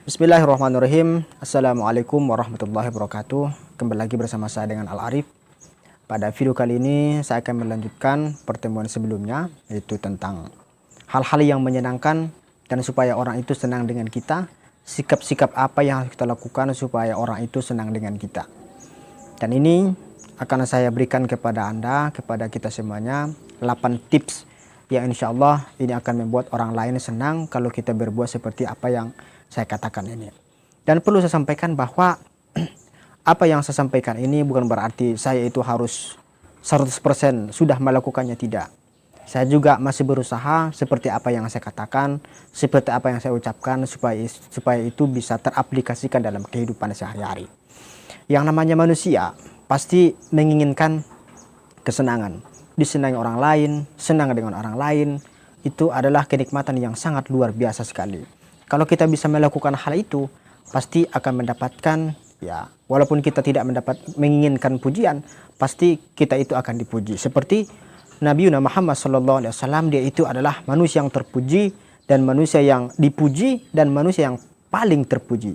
Bismillahirrahmanirrahim. Assalamualaikum warahmatullahi wabarakatuh. Kembali lagi bersama saya dengan Al-Arif. Pada video kali ini saya akan melanjutkan pertemuan sebelumnya, yaitu tentang hal-hal yang menyenangkan dan supaya orang itu senang dengan kita. Sikap-sikap apa yang harus kita lakukan supaya orang itu senang dengan kita. Dan ini akan saya berikan kepada Anda, kepada kita semuanya, 8 tips yang insya Allah ini akan membuat orang lain senang kalau kita berbuat seperti apa yang saya katakan ini. Dan perlu saya sampaikan bahwa apa yang saya sampaikan ini bukan berarti saya itu harus 100% sudah melakukannya, tidak. Saya juga masih berusaha seperti apa yang saya katakan, seperti apa yang saya ucapkan supaya itu bisa teraplikasikan dalam kehidupan sehari-hari. Yang namanya manusia pasti menginginkan kesenangan, disenangi orang lain, senang dengan orang lain. Itu adalah kenikmatan yang sangat luar biasa sekali. Kalau kita bisa melakukan hal itu, pasti akan mendapatkan, ya, walaupun kita tidak menginginkan pujian, pasti kita itu akan dipuji. Seperti Nabi Muhammad SAW, dia itu adalah manusia yang terpuji dan manusia yang dipuji dan manusia yang paling terpuji.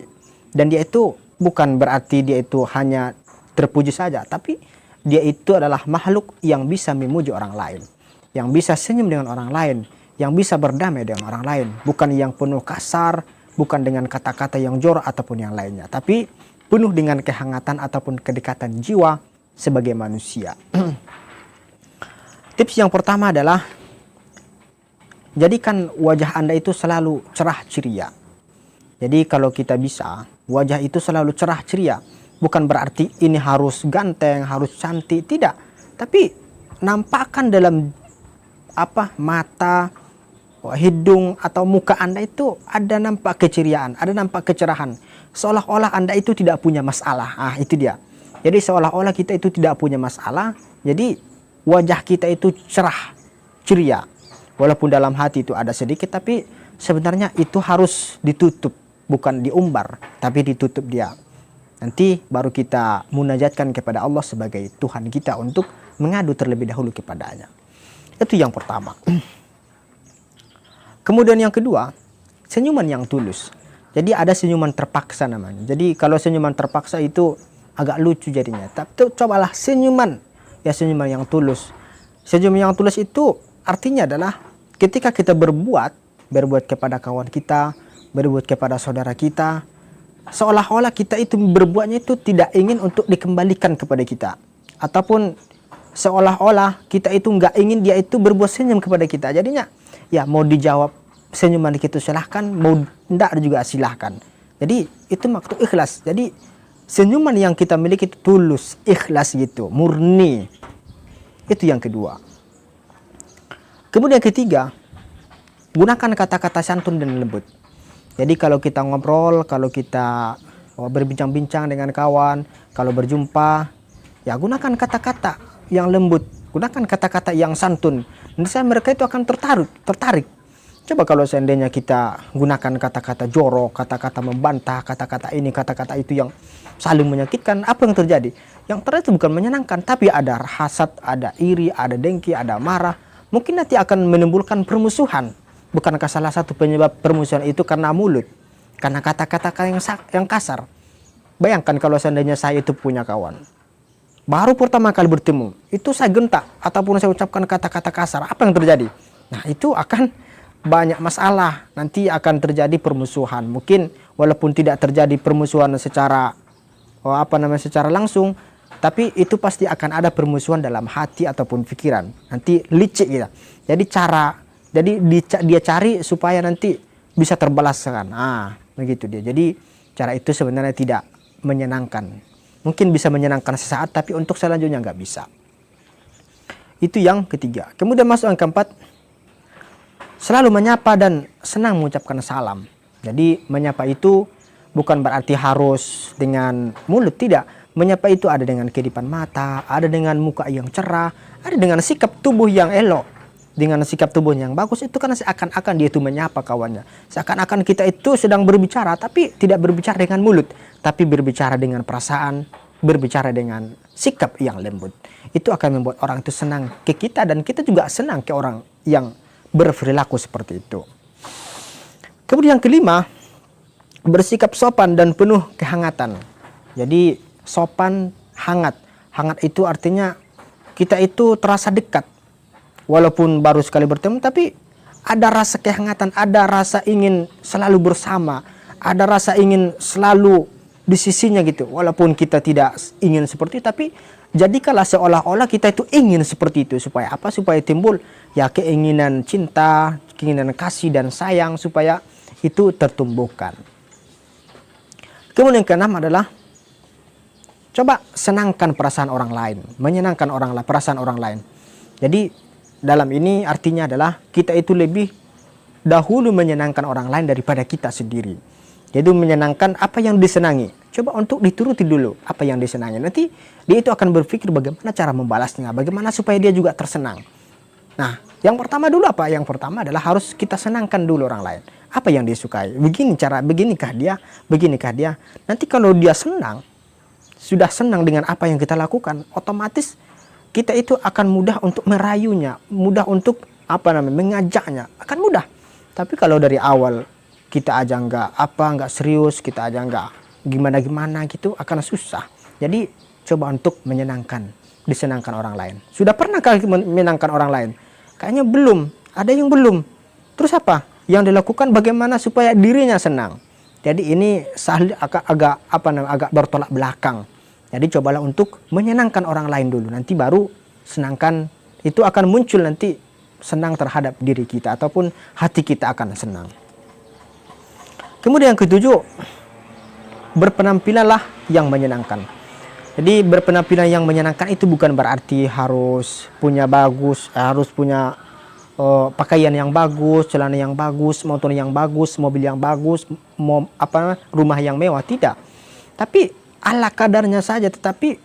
Dan dia itu bukan berarti dia itu hanya terpuji saja, tapi dia itu adalah makhluk yang bisa memuji orang lain, yang bisa senyum dengan orang lain, yang bisa berdamai dengan orang lain, bukan yang penuh kasar, bukan dengan kata-kata yang jorok ataupun yang lainnya, tapi penuh dengan kehangatan ataupun kedekatan jiwa sebagai manusia. Tips yang pertama adalah jadikan wajah Anda itu selalu cerah ceria. Jadi kalau kita bisa, wajah itu selalu cerah ceria. Bukan berarti ini harus ganteng, harus cantik, tidak. Tapi nampakkan dalam mata, hidung atau muka Anda itu ada nampak keceriaan, ada nampak kecerahan. Seolah-olah Anda itu tidak punya masalah. Itu dia. Jadi seolah-olah kita itu tidak punya masalah. Jadi wajah kita itu cerah, ceria. Walaupun dalam hati itu ada sedikit, tapi sebenarnya itu harus ditutup, bukan diumbar, tapi ditutup dia. Nanti baru kita munajatkan kepada Allah sebagai Tuhan kita untuk mengadu terlebih dahulu kepadanya. Itu yang pertama. Kemudian yang kedua, senyuman yang tulus. Jadi ada senyuman terpaksa namanya. Jadi kalau senyuman terpaksa itu agak lucu jadinya. Tapi cobalah senyuman yang tulus. Senyuman yang tulus itu artinya adalah ketika kita berbuat kepada kawan kita, berbuat kepada saudara kita, seolah-olah kita itu berbuatnya itu tidak ingin untuk dikembalikan kepada kita, ataupun seolah-olah kita itu nggak ingin dia itu berbuat senyum kepada kita. Jadinya ya mau dijawab senyuman kita silahkan, mau tidak juga silahkan. Jadi itu maksud ikhlas. Jadi senyuman yang kita miliki itu tulus, ikhlas gitu, murni. Itu yang kedua. Kemudian yang ketiga, gunakan kata-kata santun dan lembut. Jadi kalau kita ngobrol, kalau kita berbincang-bincang dengan kawan, kalau berjumpa, ya gunakan kata-kata yang lembut, gunakan kata-kata yang santun. Nanti mereka itu akan tertarik. Coba kalau seandainya kita gunakan kata-kata jorok, kata-kata membantah, kata-kata ini, kata-kata itu yang saling menyakitkan, apa yang terjadi? Yang terjadi itu bukan menyenangkan, tapi ada hasad, ada iri, ada dengki, ada marah. Mungkin nanti akan menimbulkan permusuhan. Bukankah salah satu penyebab permusuhan itu karena mulut, karena kata-kata yang kasar? Bayangkan kalau seandainya saya itu punya kawan, baru pertama kali bertemu, itu saya gentak ataupun saya ucapkan kata-kata kasar, apa yang terjadi? Nah, itu akan banyak masalah, nanti akan terjadi permusuhan. Mungkin walaupun tidak terjadi permusuhan secara secara langsung, tapi itu pasti akan ada permusuhan dalam hati ataupun pikiran. Nanti licik gitu. Jadi dia cari supaya nanti bisa terbalaskan. Begitu dia. Jadi cara itu sebenarnya tidak menyenangkan. Mungkin bisa menyenangkan sesaat, tapi untuk selanjutnya nggak bisa. Itu yang ketiga. Kemudian masuk yang keempat, selalu menyapa dan senang mengucapkan salam. Jadi menyapa itu bukan berarti harus dengan mulut, tidak. Menyapa itu ada dengan kedipan mata, ada dengan muka yang cerah, ada dengan sikap tubuh yang elok, dengan sikap tubuh yang bagus. Itu karena seakan-akan dia itu menyapa kawannya. Seakan-akan kita itu sedang berbicara, tapi tidak berbicara dengan mulut, tapi berbicara dengan perasaan, berbicara dengan sikap yang lembut. Itu akan membuat orang itu senang ke kita, dan kita juga senang ke orang yang berperilaku seperti itu. Kemudian yang kelima, bersikap sopan dan penuh kehangatan. Jadi sopan, hangat. Hangat itu artinya kita itu terasa dekat. Walaupun baru sekali bertemu, tapi ada rasa kehangatan, ada rasa ingin selalu bersama, ada rasa ingin selalu di sisinya gitu. Walaupun kita tidak ingin seperti itu, tapi jadikanlah seolah-olah kita itu ingin seperti itu. Supaya apa? Supaya timbul ya keinginan cinta, keinginan kasih dan sayang, supaya itu tertumbuhkan. Kemudian yang keenam adalah coba senangkan perasaan orang lain, menyenangkan orang lain, perasaan orang lain. Jadi dalam ini artinya adalah kita itu lebih dahulu menyenangkan orang lain daripada kita sendiri. Jadi menyenangkan apa yang disenangi. Coba untuk dituruti dulu apa yang disenangi. Nanti dia itu akan berpikir bagaimana cara membalasnya, bagaimana supaya dia juga tersenang. Nah, yang pertama dulu apa? Yang pertama adalah harus kita senangkan dulu orang lain. Apa yang dia sukai? Begini cara, beginikah dia, beginikah dia. Nanti kalau dia senang, sudah senang dengan apa yang kita lakukan, otomatis kita itu akan mudah untuk merayunya, mudah untuk mengajaknya, akan mudah. Tapi kalau dari awal kita aja nggak serius, kita aja nggak gimana gitu, akan susah. Jadi coba untuk disenangkan orang lain. Sudah pernah kali menyenangkan orang lain? Kayaknya belum, ada yang belum. Terus apa? Yang dilakukan bagaimana supaya dirinya senang. Jadi ini agak bertolak belakang. Jadi cobalah untuk menyenangkan orang lain dulu. Nanti baru senangkan, itu akan muncul nanti senang terhadap diri kita. Ataupun hati kita akan senang. Kemudian yang ketujuh, berpenampilanlah yang menyenangkan. Jadi berpenampilan yang menyenangkan itu bukan berarti harus punya pakaian yang bagus, celana yang bagus, motor yang bagus, mobil yang bagus, rumah yang mewah, tidak. Tapi ala kadarnya saja, tetapi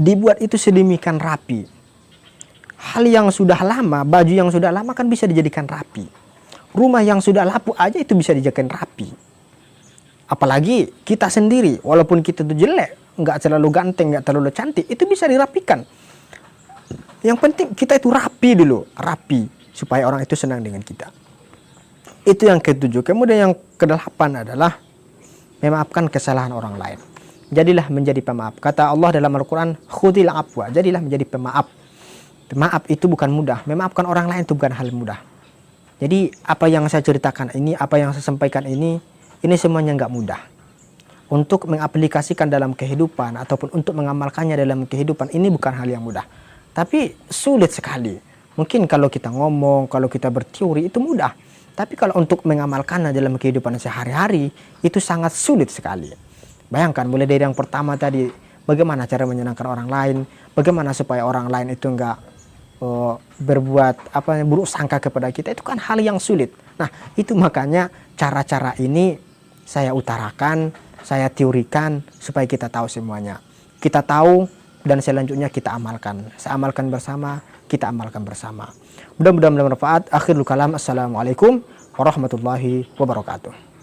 dibuat itu sedemikian rapi. Hal yang sudah lama, baju yang sudah lama kan bisa dijadikan rapi. Rumah yang sudah lapuk aja itu bisa dijadikan rapi. Apalagi kita sendiri, walaupun kita itu jelek, nggak terlalu ganteng, nggak terlalu cantik, itu bisa dirapikan. Yang penting kita itu rapi dulu, rapi supaya orang itu senang dengan kita. Itu yang ketujuh. Kemudian yang kedelapan adalah memaafkan kesalahan orang lain. Jadilah menjadi pemaaf. Kata Allah dalam Al-Quran, khudil afwa, jadilah menjadi pemaaf. Maaf itu bukan mudah. Memaafkan orang lain itu bukan hal mudah. Jadi apa yang saya ceritakan ini, apa yang saya sampaikan ini semuanya nggak mudah. Untuk mengaplikasikan dalam kehidupan ataupun untuk mengamalkannya dalam kehidupan ini bukan hal yang mudah. Tapi sulit sekali. Mungkin kalau kita ngomong, kalau kita berteori itu mudah. Tapi kalau untuk mengamalkannya dalam kehidupan sehari-hari itu sangat sulit sekali. Bayangkan mulai dari yang pertama tadi, bagaimana cara menyenangkan orang lain, bagaimana supaya orang lain itu enggak berbuat buruk sangka kepada kita, itu kan hal yang sulit. Nah, itu makanya cara-cara ini saya utarakan, saya teorikan supaya kita tahu semuanya. Kita tahu dan selanjutnya kita amalkan. Saya amalkan bersama, kita amalkan bersama. Mudah-mudahan bermanfaat. Akhirul kalam. Assalamualaikum warahmatullahi wabarakatuh.